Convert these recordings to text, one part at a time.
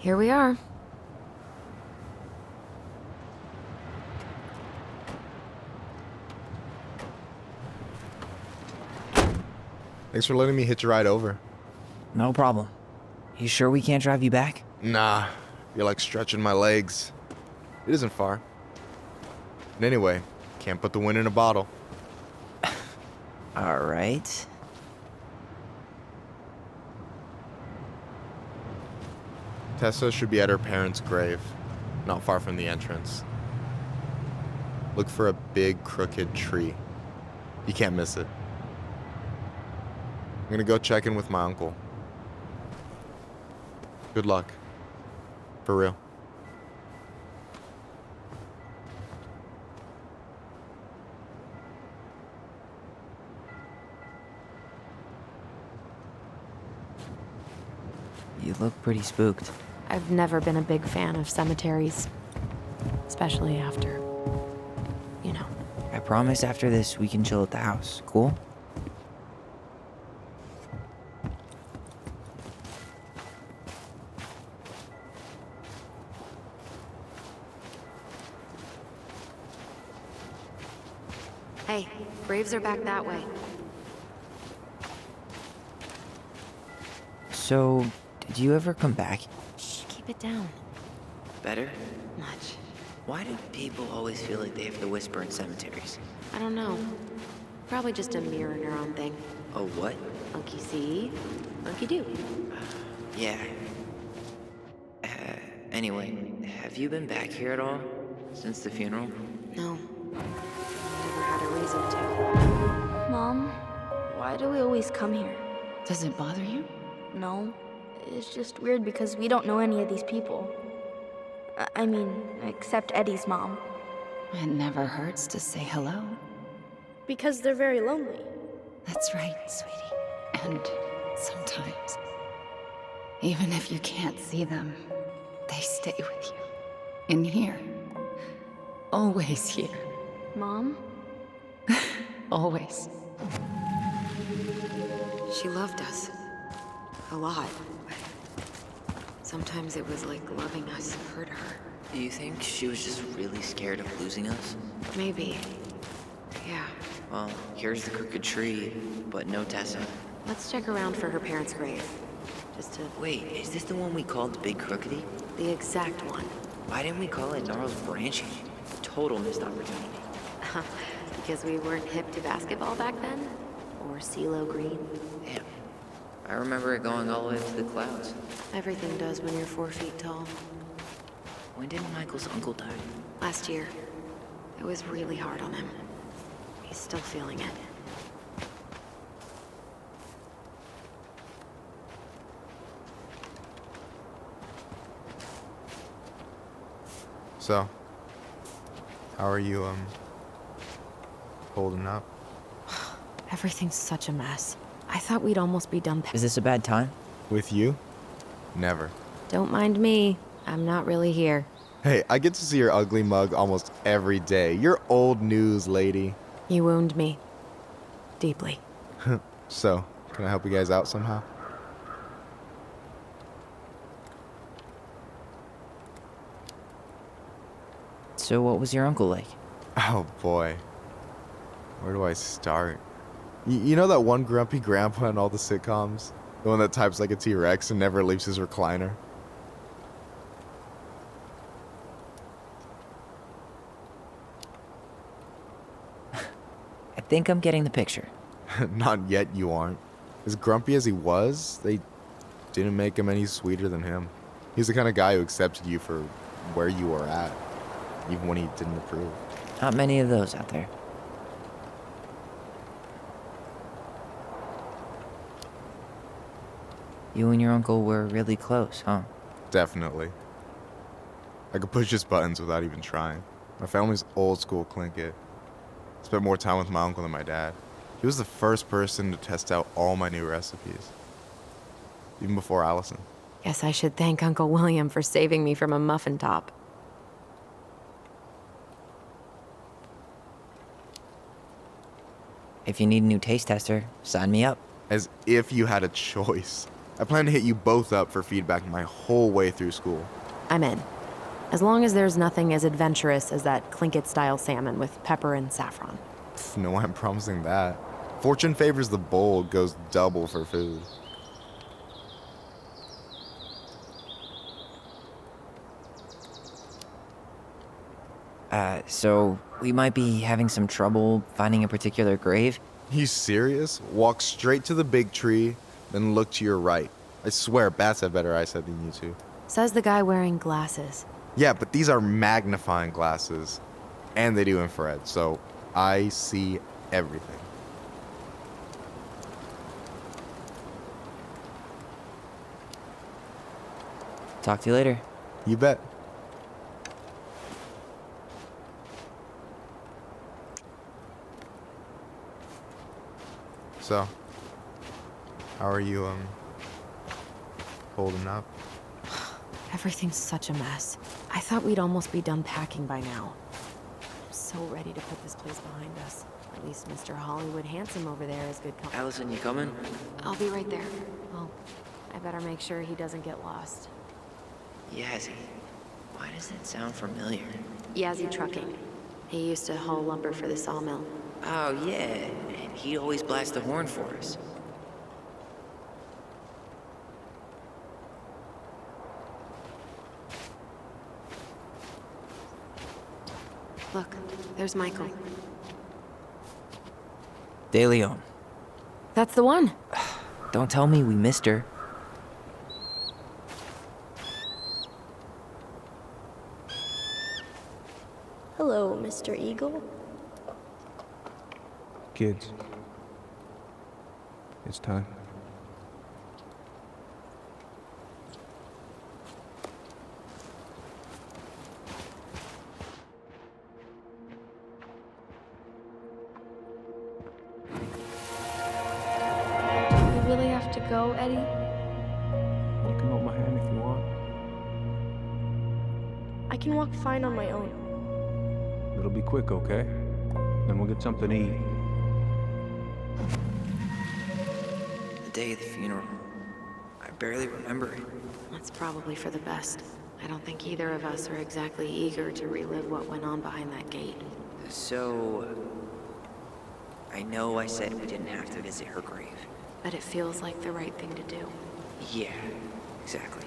here we are. Thanks for letting me hitch a ride over. No problem. You sure we can't drive you back? Nah, you're like stretching my legs. It isn't far. And anyway, can't put the wind in a bottle. All right. Tessa should be at her parents' grave, not far from the entrance. Look for a big crooked tree. You can't miss it. I'm gonna go check in with my uncle. Good luck. For real. You look pretty spooked. I've never been a big fan of cemeteries. Especially after, you know. I promise after this we can chill at the house. Cool? Hey, graves are back that way. So, did you ever come back? Shh, keep it down. Better? Much. Why do people always feel like they have to whisper in cemeteries? I don't know. Probably just a mirror neuron thing. Oh, what? Monkey see, monkey do. Yeah. Anyway, have you been back here at all? Since the funeral? No. Never had a reason to. Mom, why do we always come here? Does it bother you? No, it's just weird because we don't know any of these people. I mean, except Eddie's mom. It never hurts to say hello. Because they're very lonely. That's right, sweetie. And sometimes, even if you can't see them, they stay with you. In here. Always here. Mom? Always. She loved us. A lot. Sometimes it was like loving us hurt her. Do you think she was just really scared of losing us? Maybe. Yeah. Well, here's the crooked tree, but no Tessa. Let's check around for her parents' grave. Just to... Wait, is this the one we called Big Crookedy? The exact one. Why didn't we call it Gnarls Branching? Total missed opportunity. Because we weren't hip to basketball back then? Or CeeLo Green? Damn. I remember it going all the way to the clouds. Everything does when you're 4 feet tall. When did Michael's uncle die? Last year. It was really hard on him. He's still feeling it. So, how are you, holding up? Everything's such a mess. I thought we'd almost be done. Is this a bad time? With you? Never. Don't mind me. I'm not really here. Hey, I get to see your ugly mug almost every day. You're old news, lady. You wound me. Deeply. So, can I help you guys out somehow? So what was your uncle like? Oh boy. Where do I start? You know that one grumpy grandpa in all the sitcoms? The one that types like a T-Rex and never leaves his recliner? I think I'm getting the picture. Not yet, you aren't. As grumpy as he was, they didn't make him any sweeter than him. He's the kind of guy who accepted you for where you were at, even when he didn't approve. Not many of those out there. You and your uncle were really close, huh? Definitely. I could push his buttons without even trying. My family's old school Clinkit. Spent more time with my uncle than my dad. He was the first person to test out all my new recipes. Even before Alyson. Guess I should thank Uncle William for saving me from a muffin top. If you need a new taste tester, sign me up. As if you had a choice. I plan to hit you both up for feedback my whole way through school. I'm in. As long as there's nothing as adventurous as that Tlingit-style salmon with pepper and saffron. No way I'm promising that. Fortune favors the bold, goes double for food. So we might be having some trouble finding a particular grave? You serious? Walk straight to the big tree, then look to your right. I swear, bats have better eyesight than you two. Says the guy wearing glasses. Yeah, but these are magnifying glasses. And they do infrared, so I see everything. Talk to you later. You bet. So, how are you, holding up? Everything's such a mess. I thought we'd almost be done packing by now. I'm so ready to put this place behind us. At least Mr. Hollywood Handsome over there is good company. Alyson, you coming? I'll be right there. Well, I better make sure he doesn't get lost. Yazzie. Why does that sound familiar? Yazzie Trucking. He used to haul lumber for the sawmill. Oh, yeah. And he always blasts the horn for us. Look, there's Michael. De Leon. That's the one. Don't tell me we missed her. Hello, Mr. Eagle. Kids, it's time. Do we really have to go, Eddie? You can hold my hand if you want. I can walk fine on my own. It'll be quick, okay? Then we'll get something to eat. The day of the funeral. I barely remember it. That's probably for the best. I don't think either of us are exactly eager to relive what went on behind that gate. So... I know I said we didn't have to visit her grave. But it feels like the right thing to do. Yeah, exactly.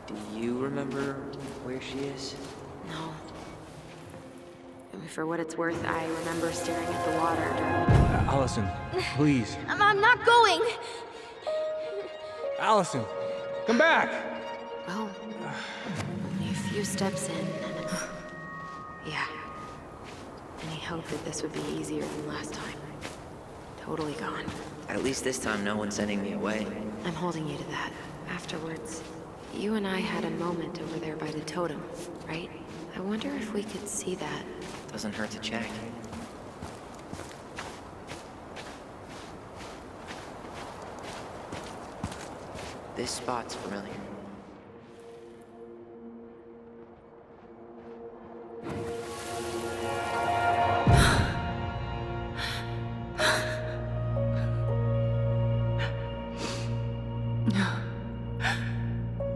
Do you remember where she is? No. I mean, for what it's worth, I remember staring at the water during... Allison, please. I'm not going! Allison, come back! Well, only a few steps in. Yeah. Any hope that this would be easier than last time? Totally gone. At least this time no one's sending me away. I'm holding you to that. Afterwards, you and I had a moment over there by the totem, right? I wonder if we could see that. Doesn't hurt to check. This spot's familiar.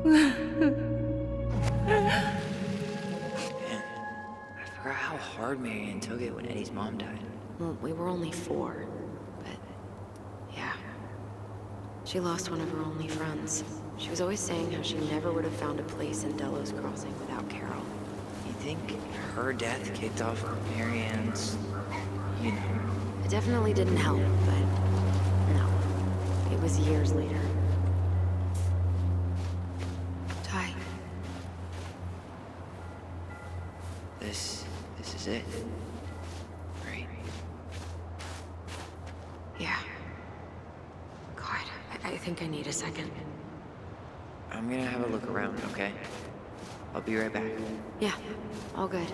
Man, I forgot how hard Marianne took it when Eddie's mom died. Well, we were only 4, but yeah. She lost one of her only friends. She was always saying how she never would have found a place in Delos Crossing without Carol. You think her death kicked off Marianne's, you know? It definitely didn't help, but no. It was years later. Ty. This is it. Right? Yeah. God, I think I need a second. I'm gonna have a look around, okay? I'll be right back. Yeah, all good.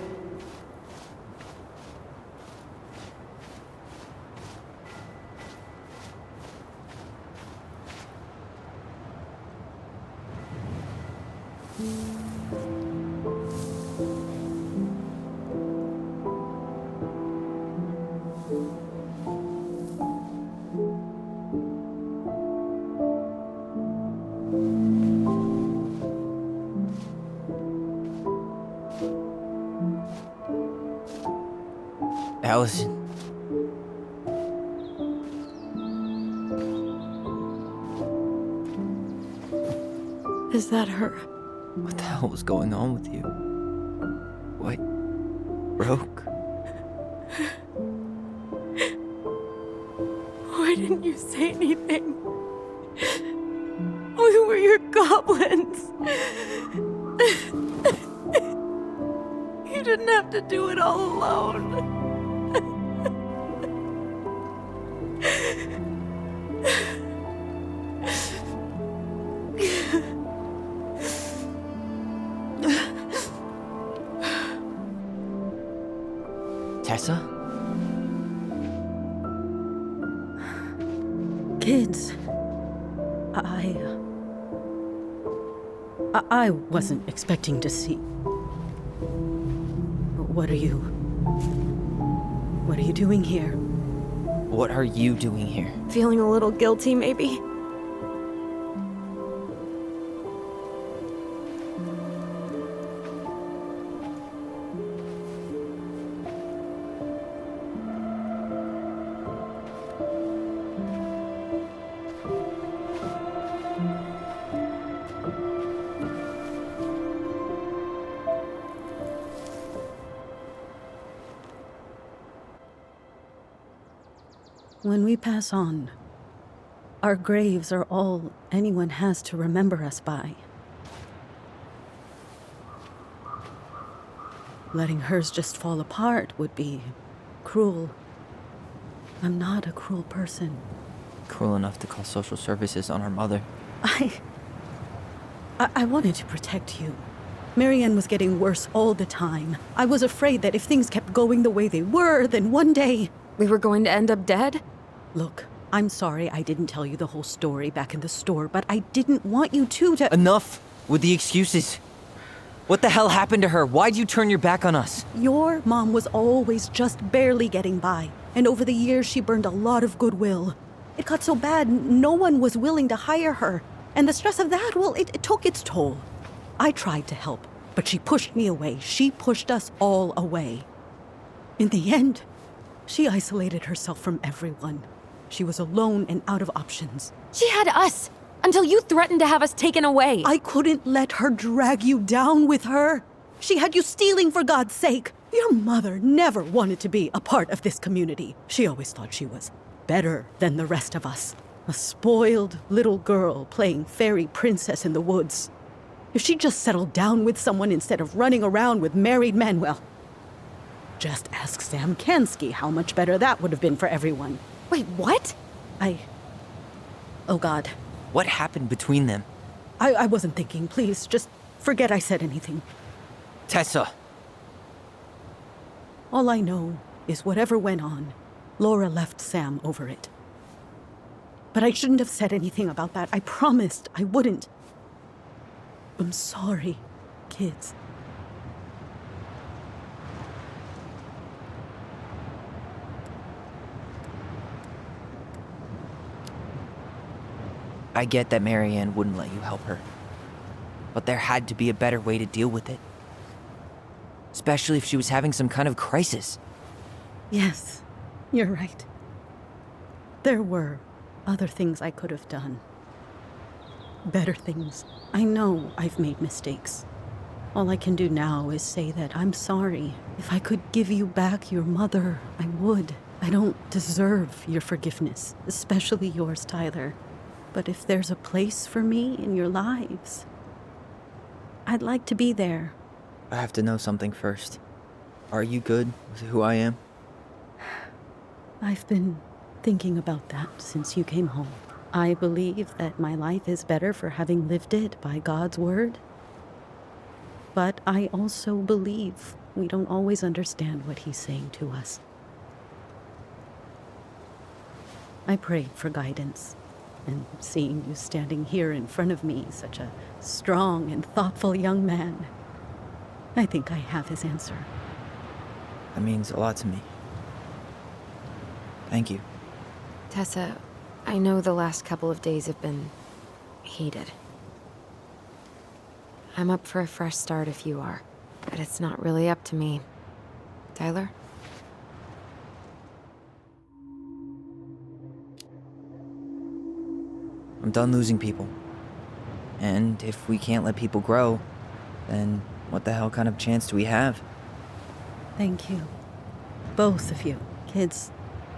Alyson. Is that her? What the hell was going on with you? What? Broke? Why didn't you say anything? We were your goblins. You didn't have to do it all alone. Tessa? Kids, I wasn't expecting to see. What are you doing here? What are you doing here? Feeling a little guilty, maybe? When we pass on, our graves are all anyone has to remember us by. Letting hers just fall apart would be cruel. I'm not a cruel person. Cruel enough to call social services on our mother. I wanted to protect you. Marianne was getting worse all the time. I was afraid that if things kept going the way they were, then one day... We were going to end up dead? Look, I'm sorry I didn't tell you the whole story back in the store, but I didn't want you to... Enough with the excuses. What the hell happened to her? Why'd you turn your back on us? Your mom was always just barely getting by, and over the years she burned a lot of goodwill. It got so bad, no one was willing to hire her, and the stress of that, well, it took its toll. I tried to help, but she pushed me away. She pushed us all away. In the end, she isolated herself from everyone. She was alone and out of options. She had us! Until you threatened to have us taken away! I couldn't let her drag you down with her. She had you stealing for God's sake. Your mother never wanted to be a part of this community. She always thought she was better than the rest of us. A spoiled little girl playing fairy princess in the woods. If she just settled down with someone instead of running around with married men, well, just ask Sam Kansky how much better that would have been for everyone. Wait, what? Oh God. What happened between them? I wasn't thinking. Please, just forget I said anything. Tessa! All I know is whatever went on, Laura left Sam over it. But I shouldn't have said anything about that. I promised I wouldn't. I'm sorry, kids. I get that Marianne wouldn't let you help her. But there had to be a better way to deal with it. Especially if she was having some kind of crisis. Yes, you're right. There were other things I could have done. Better things. I know I've made mistakes. All I can do now is say that I'm sorry. If I could give you back your mother, I would. I don't deserve your forgiveness, especially yours, Tyler. But if there's a place for me in your lives, I'd like to be there. I have to know something first. Are you good with who I am? I've been thinking about that since you came home. I believe that my life is better for having lived it by God's word. But I also believe we don't always understand what he's saying to us. I prayed for guidance. And seeing you standing here in front of me, such a strong and thoughtful young man, I think I have his answer. That means a lot to me. Thank you. Tessa, I know the last couple of days have been heated. I'm up for a fresh start if you are, but it's not really up to me. Tyler? I'm done losing people. And if we can't let people grow, then what the hell kind of chance do we have? Thank you. Both of you. Kids,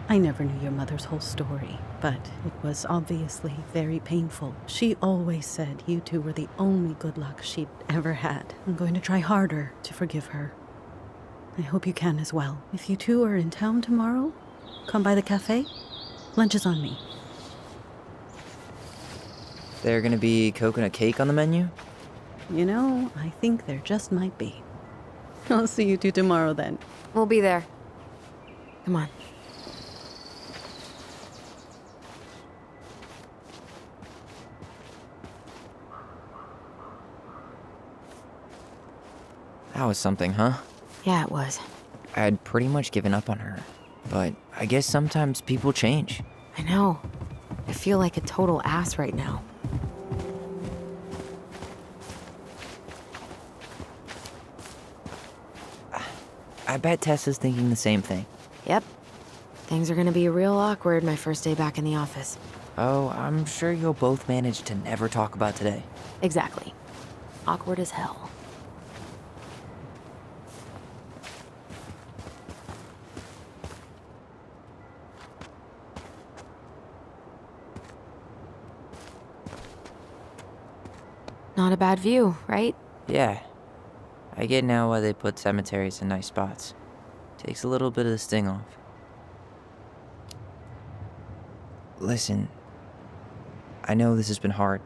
I never knew your mother's whole story, but it was obviously very painful. She always said you two were the only good luck she'd ever had. I'm going to try harder to forgive her. I hope you can as well. If you two are in town tomorrow, come by the cafe. Lunch is on me. There gonna be coconut cake on the menu? You know, I think there just might be. I'll see you two tomorrow then. We'll be there. Come on. That was something, huh? Yeah, it was. I had pretty much given up on her, but I guess sometimes people change. I know. I feel like a total ass right now. I bet Tessa's thinking the same thing. Yep. Things are gonna be real awkward my first day back in the office. Oh, I'm sure you'll both manage to never talk about today. Exactly. Awkward as hell. Not a bad view, right? Yeah. I get now why they put cemeteries in nice spots. Takes a little bit of the sting off. Listen, I know this has been hard.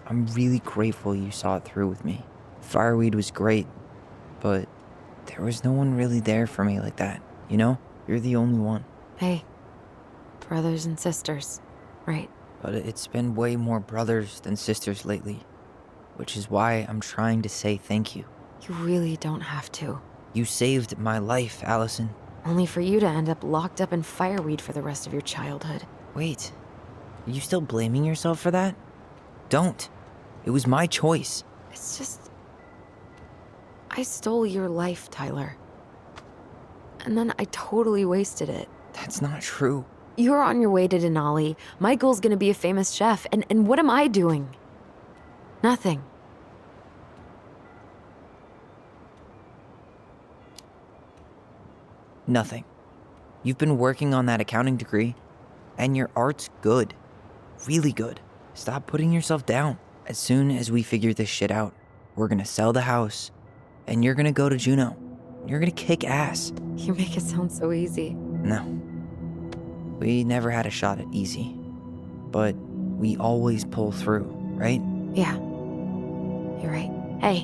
I'm really grateful you saw it through with me. Fireweed was great, but there was no one really there for me like that, you know? You're the only one. Hey, brothers and sisters, right? But it's been way more brothers than sisters lately, which is why I'm trying to say thank you. You really don't have to. You saved my life, Alyson. Only for you to end up locked up in fireweed for the rest of your childhood. Wait, are you still blaming yourself for that? Don't. It was my choice. It's just... I stole your life, Tyler. And then I totally wasted it. That's not true. You're on your way to Denali. Michael's gonna be a famous chef, and what am I doing? Nothing. Nothing. You've been working on that accounting degree, and your art's good. Really good. Stop putting yourself down. As soon as we figure this shit out, we're gonna sell the house, and you're gonna go to Juneau. You're gonna kick ass. You make it sound so easy. No. We never had a shot at easy. But we always pull through, right? Yeah. You're right. Hey.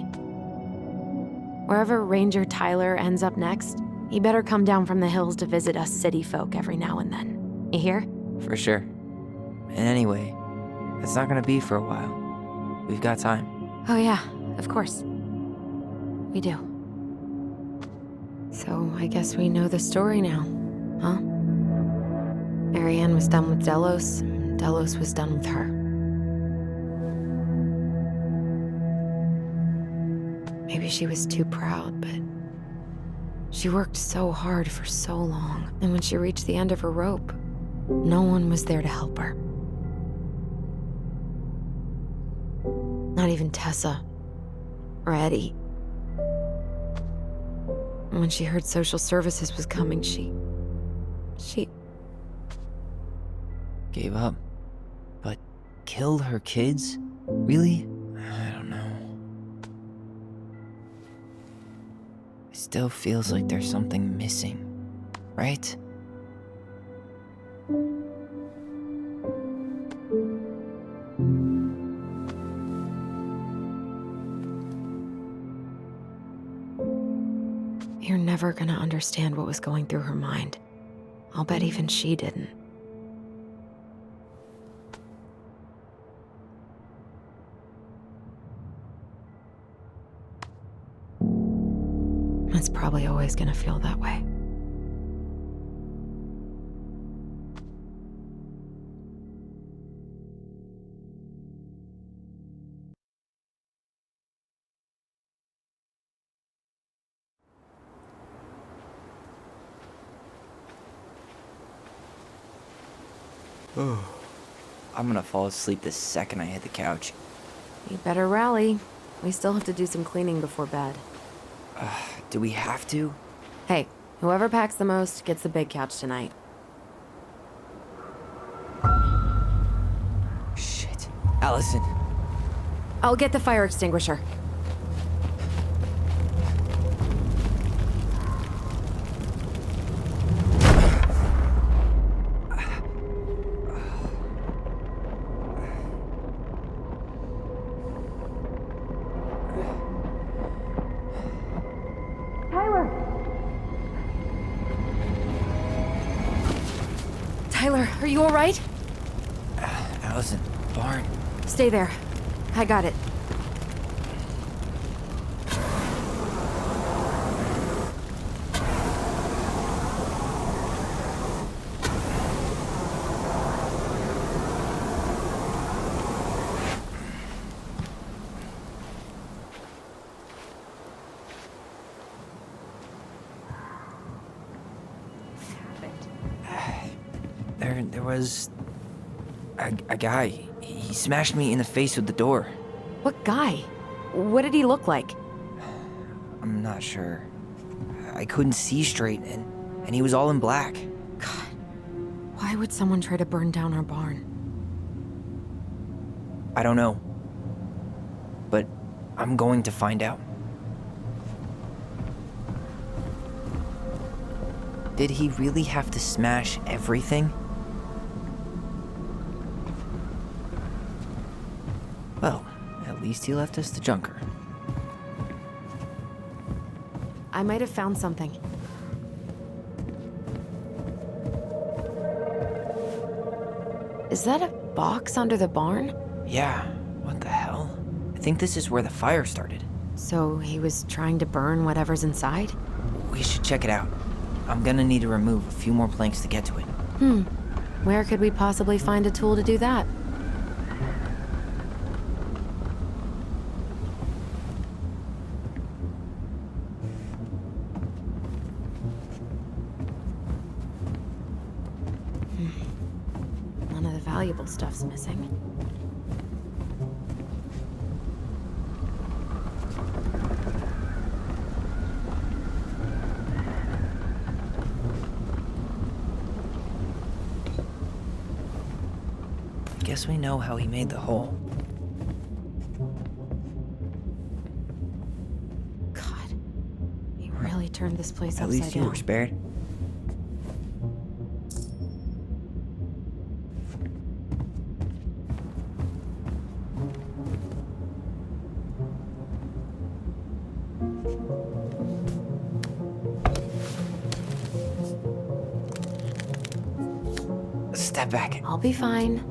Wherever Ranger Tyler ends up next, he better come down from the hills to visit us city folk every now and then. You hear? For sure. And anyway, it's not gonna be for a while. We've got time. Oh yeah, of course. We do. So I guess we know the story now, huh? Marianne was done with Delos, and Delos was done with her. Maybe she was too proud, but she worked so hard for so long, and when she reached the end of her rope, no one was there to help her. Not even Tessa or Eddie. And when she heard social services was coming, she Gave up. But killed her kids? Really? I don't know. It still feels like there's something missing, right? You're never gonna understand what was going through her mind. I'll bet even she didn't. It's probably always gonna feel that way. I'm gonna fall asleep the second I hit the couch. You better rally. We still have to do some cleaning before bed. Do we have to? Hey, whoever packs the most gets the big couch tonight. Shit. Alyson. I'll get the fire extinguisher. Tyler, are you all right? Alyson, barn. Stay there. I got it. There was a guy. He smashed me in the face with the door. What guy? What did he look like? I'm not sure. I couldn't see straight, and he was all in black. God, why would someone try to burn down our barn? I don't know. But I'm going to find out. Did he really have to smash everything? Well, at least he left us the junker. I might have found something. Is that a box under the barn? Yeah, what the hell? I think this is where the fire started. So he was trying to burn whatever's inside? We should check it out. I'm gonna need to remove a few more planks to get to it. Where could we possibly find a tool to do that? None of the valuable stuff's missing. Guess we know how he made the hole. God, he really turned this place At upside least you down. were spared. Step back. I'll be fine.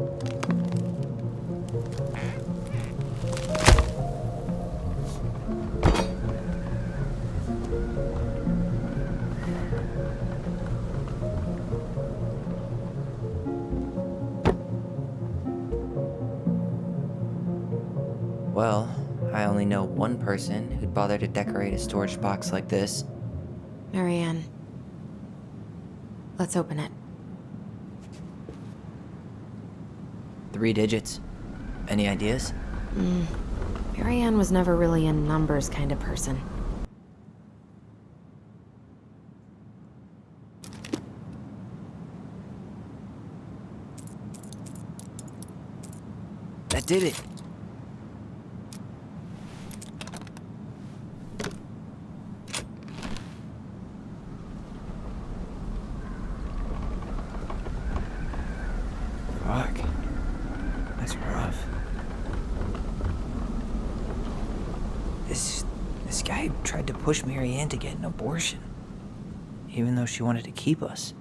Well, I only know one person who'd bother to decorate a storage box like this. Marianne. Let's open it. 3 digits. Any ideas? Marianne was never really a numbers kind of person. That did it. Fuck. That's rough. This guy tried to push Marianne to get an abortion, even though she wanted to keep us.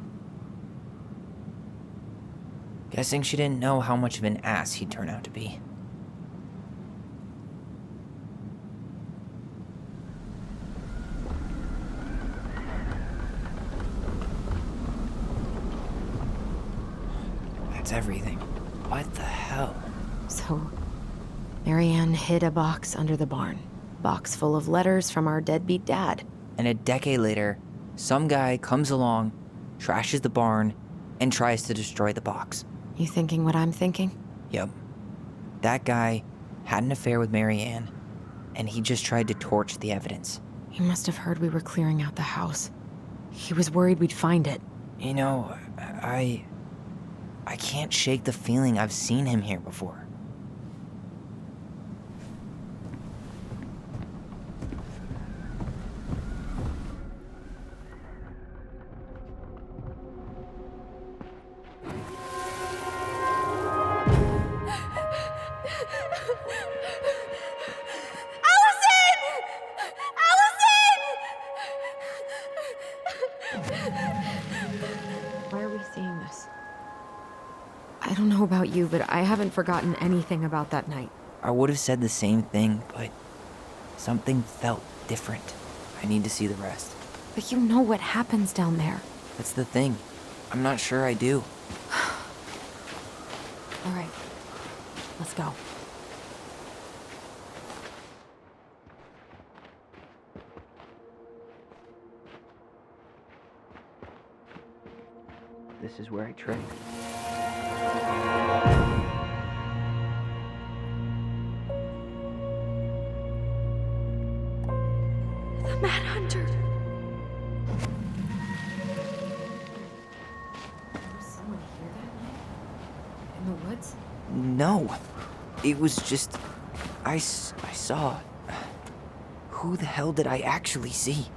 Guessing she didn't know how much of an ass he'd turn out to be. explains everything. What the hell? So, Marianne hid a box under the barn. Box full of letters from our deadbeat dad. And a decade later, some guy comes along, trashes the barn, and tries to destroy the box. You thinking what I'm thinking? Yep. That guy had an affair with Marianne, and he just tried to torch the evidence. He must have heard we were clearing out the house. He was worried we'd find it. You know, I can't shake the feeling I've seen him here before. Why are we seeing this? I don't know about you, but I haven't forgotten anything about that night. I would have said the same thing, but something felt different. I need to see the rest. But you know what happens down there. That's the thing. I'm not sure I do. All right, let's go. This is where I trick. The Mad Hunter. Was someone here that night? In the woods? No. It was just... I saw... Who the hell did I actually see?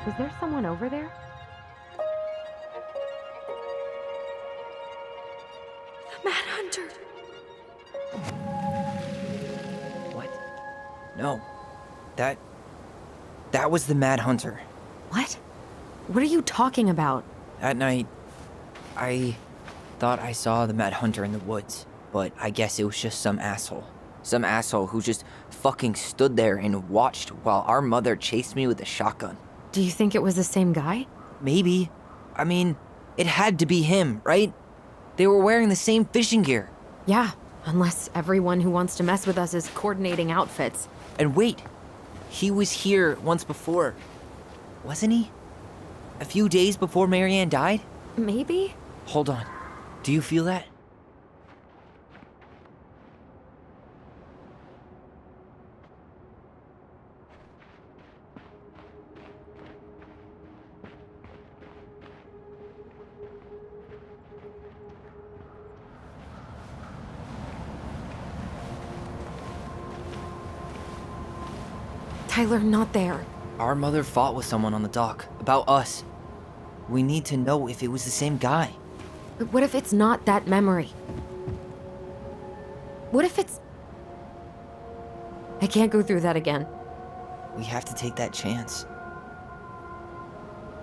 Was there someone over there? The Mad Hunter. What? No. That was the Mad Hunter. What? What are you talking about? That night, I thought I saw the Mad Hunter in the woods, but I guess it was just some asshole. Some asshole who just fucking stood there and watched while our mother chased me with a shotgun. Do you think it was the same guy? Maybe. I mean, it had to be him, right? They were wearing the same fishing gear. Yeah, unless everyone who wants to mess with us is coordinating outfits. And wait, he was here once before, wasn't he? A few days before Marianne died? Maybe? Hold on. Do you feel that? Tyler, not there. Our mother fought with someone on the dock about us. We need to know if it was the same guy. But what if it's not that memory? What if it's... I can't go through that again. We have to take that chance.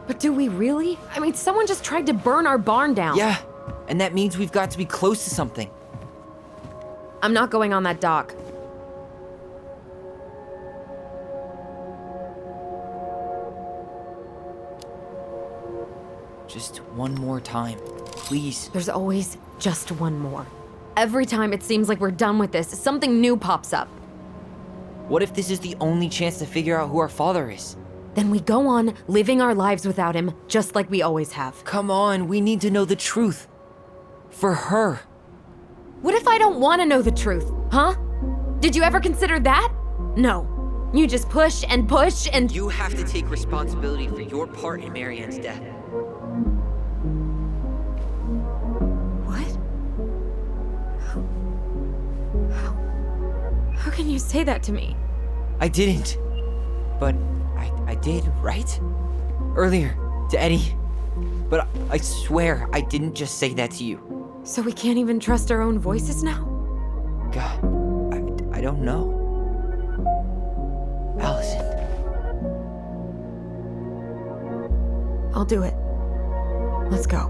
But do we really? I mean, someone just tried to burn our barn down. Yeah, and that means we've got to be close to something. I'm not going on that dock. Just one more time, please. There's always just one more. Every time it seems like we're done with this, something new pops up. What if this is the only chance to figure out who our father is? Then we go on living our lives without him, just like we always have. Come on, we need to know the truth. For her. What if I don't want to know the truth, huh? Did you ever consider that? No. You just push and push and... You have to take responsibility for your part in Marianne's death. What? How can you say that to me? I didn't. But I did, right? Earlier, to Eddie. But I swear I didn't just say that to you. So we can't even trust our own voices now? God, I don't know. Alyson. I'll do it. Let's go.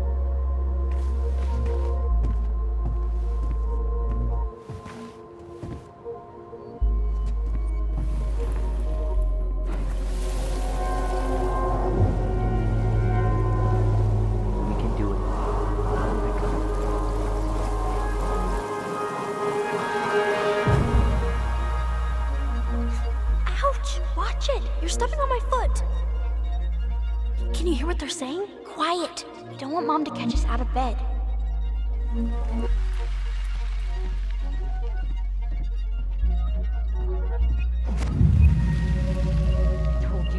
hear what they're saying? Quiet. We don't want Mom to catch us out of bed.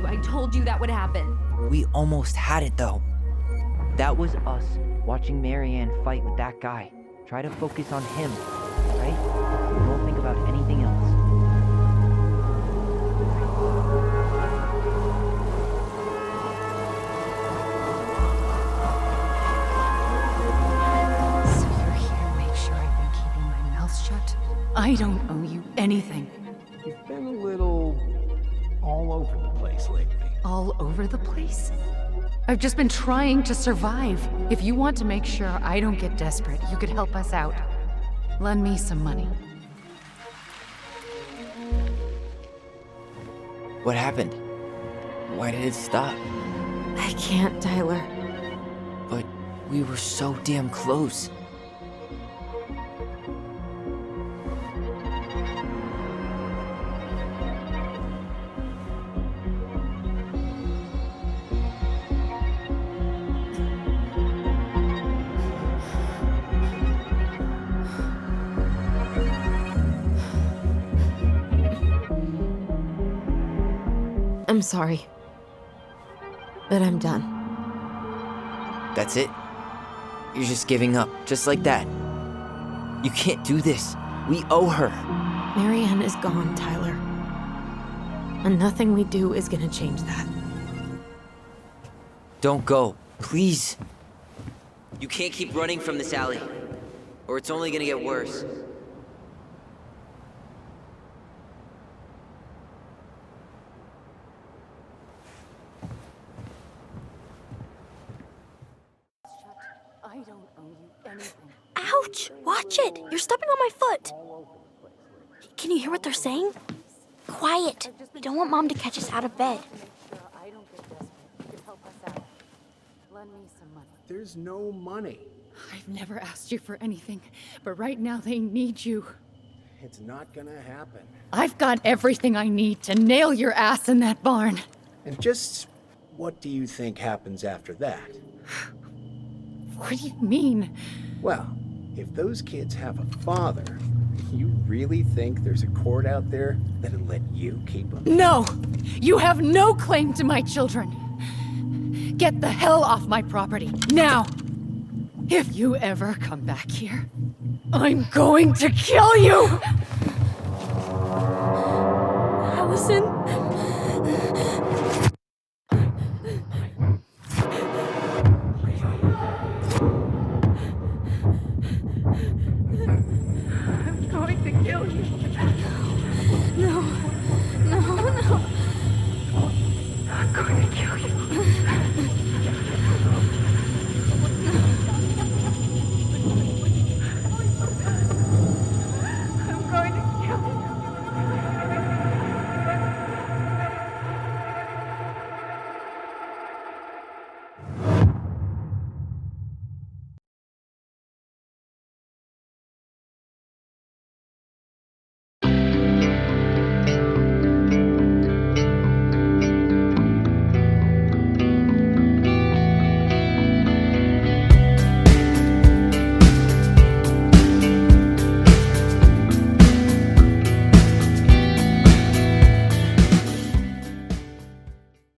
I told you that would happen. We almost had it though. That was us watching Marianne fight with that guy. Try to focus on him, right? Don't think about anything else. So you're here to make sure I've been keeping my mouth shut? I don't owe you anything. You've been a little all over the place lately. All over the place? I've just been trying to survive. If you want to make sure I don't get desperate, you could help us out. Lend me some money. What happened? Why did it stop? I can't, Tyler. But we were so damn close. I'm sorry. But I'm done. That's it? You're just giving up, just like that. You can't do this. We owe her. Marianne is gone, Tyler. And nothing we do is gonna change that. Don't go, please. You can't keep running from this alley, or it's only gonna get worse. I don't owe you anything. Ouch! Watch it! You're stepping on my foot! Can you hear what they're saying? Quiet. We don't want Mom to catch us out of bed. I don't get desperate. You could help us out. Lend me some money. There's no money. I've never asked you for anything, but right now they need you. It's not gonna happen. I've got everything I need to nail your ass in that barn. And just what do you think happens after that? What do you mean? Well, if those kids have a father, you really think there's a court out there that'll let you keep them? No! You have no claim to my children. Get the hell off my property, now! If you ever come back here, I'm going to kill you!